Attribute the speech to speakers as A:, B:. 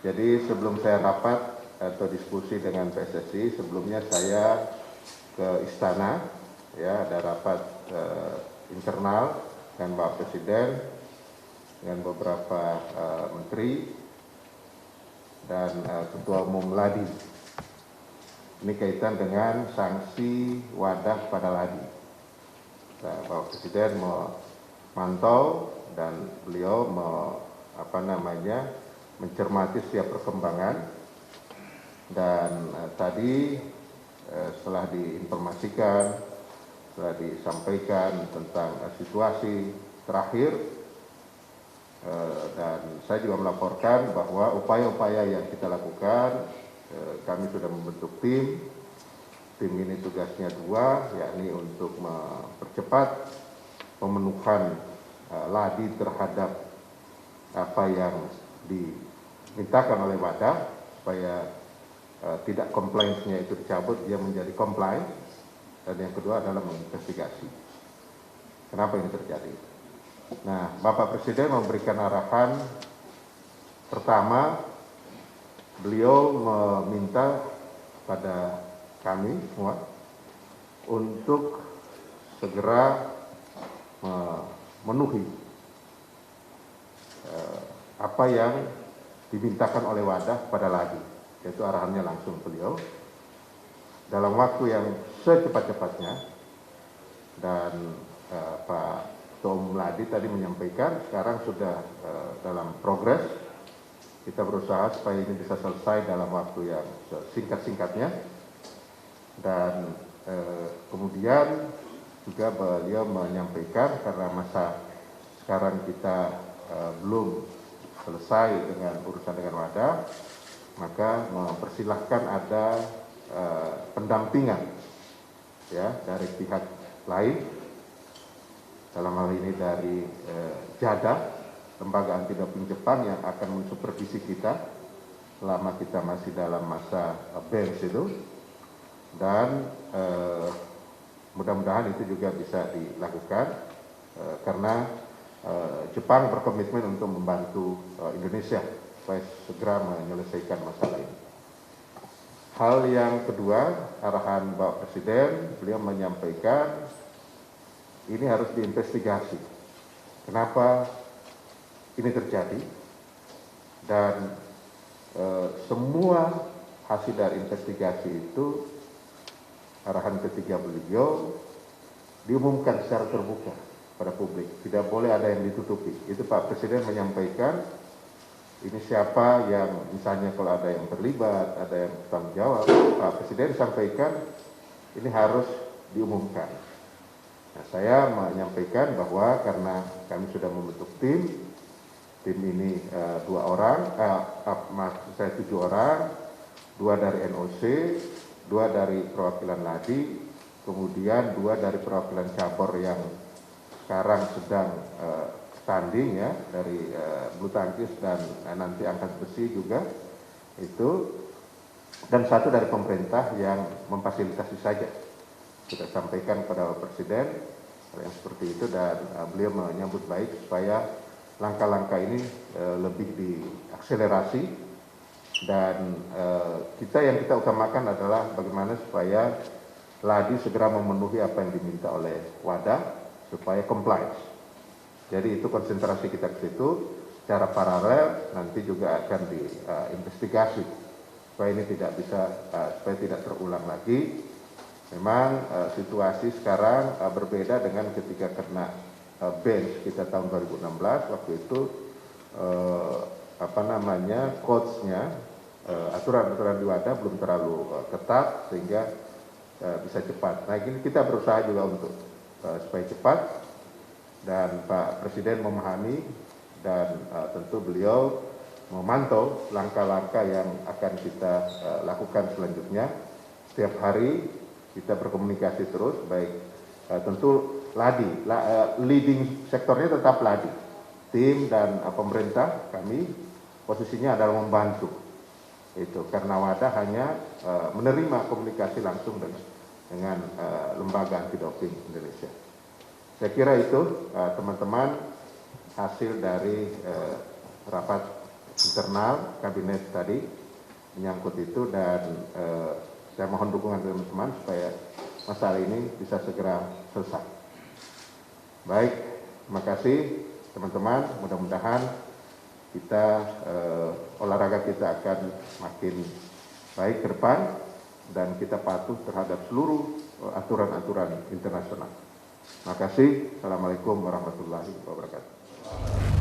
A: Jadi sebelum saya rapat atau diskusi dengan PSSI, sebelumnya saya ke istana, ya ada rapat internal dengan Bapak Presiden, dengan beberapa menteri dan Ketua Umum Ladi. Ini kaitan dengan sanksi wadah pada Ladi. Nah, Bapak Presiden memantau dan beliau mencermati setiap perkembangan, dan tadi setelah diinformasikan, setelah disampaikan tentang situasi terakhir, dan saya juga melaporkan bahwa upaya-upaya yang kita lakukan, kami sudah membentuk tim ini tugasnya dua, yakni untuk mempercepat pemenuhan Ladi terhadap apa yang dimintakan oleh wadah, supaya tidak compliance-nya itu dicabut, dia menjadi compliant. Dan yang kedua adalah menginvestigasi kenapa ini terjadi. Nah, Bapak Presiden memberikan arahan pertama, beliau meminta pada kami semua untuk segera memenuhi apa yang dimintakan oleh wadah pada Ladi, yaitu arahannya langsung beliau dalam waktu yang secepat-cepatnya. Dan Pak Ketua Umum Ladi tadi menyampaikan sekarang sudah dalam progres. Kita berusaha supaya ini bisa selesai dalam waktu yang singkat-singkatnya. Dan kemudian juga beliau menyampaikan karena masa sekarang kita belum selesai dengan urusan dengan wadah, maka mempersilahkan ada pendampingan ya dari pihak lain, dalam hal ini dari JADA, Lembaga Anti Doping Jepang, yang akan mensupervisi kita selama kita masih dalam masa bench itu. Dan mudah-mudahan itu juga bisa dilakukan karena Jepang berkomitmen untuk membantu Indonesia supaya segera menyelesaikan masalah ini. Hal yang kedua, arahan Bapak Presiden, beliau menyampaikan ini harus diinvestigasi. Kenapa ini terjadi? Dan semua hasil dari investigasi itu, arahan ketiga beliau, diumumkan secara terbuka pada publik. Tidak boleh ada yang ditutupi. Itu Pak Presiden menyampaikan, ini siapa yang misalnya kalau ada yang terlibat, ada yang bertanggung jawab, Pak Presiden sampaikan ini harus diumumkan. Nah, saya menyampaikan bahwa karena kami sudah membentuk tim ini 2 orang, maksud saya 7 orang, 2 dari NOC, 2 dari perwakilan Ladi, kemudian 2 dari perwakilan cabur yang sekarang sedang tanding ya, dari bulu tangkis dan nanti angkat besi juga itu, dan 1 dari pemerintah yang memfasilitasi saja. Kita sampaikan kepada Bapak Presiden yang seperti itu, dan beliau menyambut baik supaya langkah-langkah ini lebih diakselerasi. Dan yang kita utamakan adalah bagaimana supaya Ladi segera memenuhi apa yang diminta oleh wadah supaya compliance. Jadi itu konsentrasi kita ke situ. Secara paralel nanti juga akan diinvestigasi supaya ini supaya tidak terulang lagi. Memang situasi sekarang berbeda dengan ketika kena bench kita tahun 2016. Waktu itu coach-nya, aturan-aturan di wadah belum terlalu ketat sehingga bisa cepat. Nah, ini kita berusaha juga untuk supaya cepat, dan Pak Presiden memahami, dan tentu beliau memantau langkah-langkah yang akan kita lakukan selanjutnya. Setiap hari kita berkomunikasi terus, baik tentu Ladi, leading sektornya tetap Ladi. Tim dan pemerintah kami posisinya adalah membantu. Itu karena wadah hanya menerima komunikasi langsung dengan Lembaga Anti Doping Indonesia. Saya kira itu teman-teman hasil dari rapat internal kabinet tadi menyangkut itu, dan saya mohon dukungan teman-teman supaya masalah ini bisa segera selesai. Baik, terima kasih teman-teman. Mudah-mudahan kita olahraga kita akan makin baik ke depan dan kita patuh terhadap seluruh aturan-aturan internasional. Terima kasih. Assalamualaikum warahmatullahi wabarakatuh.